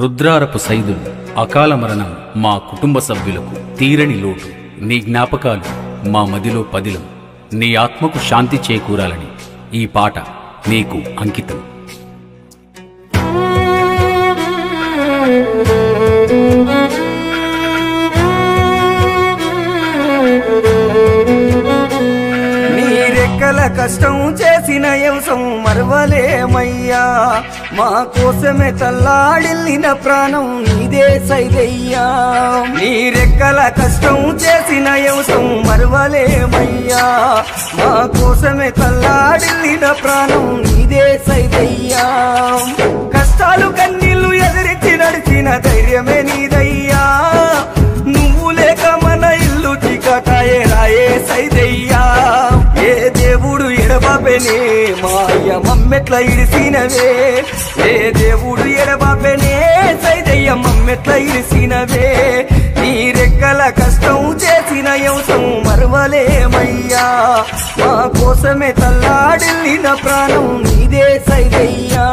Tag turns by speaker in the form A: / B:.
A: రుద్రారపు సైదులు, అకాల మరణం మా కుటుంబ సభ్యులకు తీరని లోటు. నీ జ్ఞాపకాలు మా మదిలో పదిలం. నీ ఆత్మకు శాంతి చేకూరాలని ఈ పాట నీకు అంకితం.
B: రెక్కల కష్టం చేసిన యంసం మరవలేమయ్యా, మా కోసమే తల్లాడిల్లిన ప్రాణం నీదే సైదయ్యా. నీ రెక్కల కష్టం చేసిన యంసం మరవలేమయ్యా, మా కోసమే తల్లాడిల్లిన ప్రాణం నీదే సైదయ్యా. కష్టాలు కన్నీళ్లు ఎదిరించి నడిచిన ధైర్యమే నీదయ్యా, నువ్వు లేక మన ఇల్లు చీకటాయే రాయే సైదయ్యా. ఏ దేవుడు ఎడబాపెనే మాయ మమ్మెట్ల ఇడిసినవే, ఏ దేవుడు ఎడబాపెనే సైదయ్య మమ్మెట్ల ఇడిసినవే. నీ రెక్కల కష్టం చేసిన యంసం మరవలేమయ్యా, మా కోసమే తల్లాడిల్లిన ప్రాణం నీదే సైదయ్యా.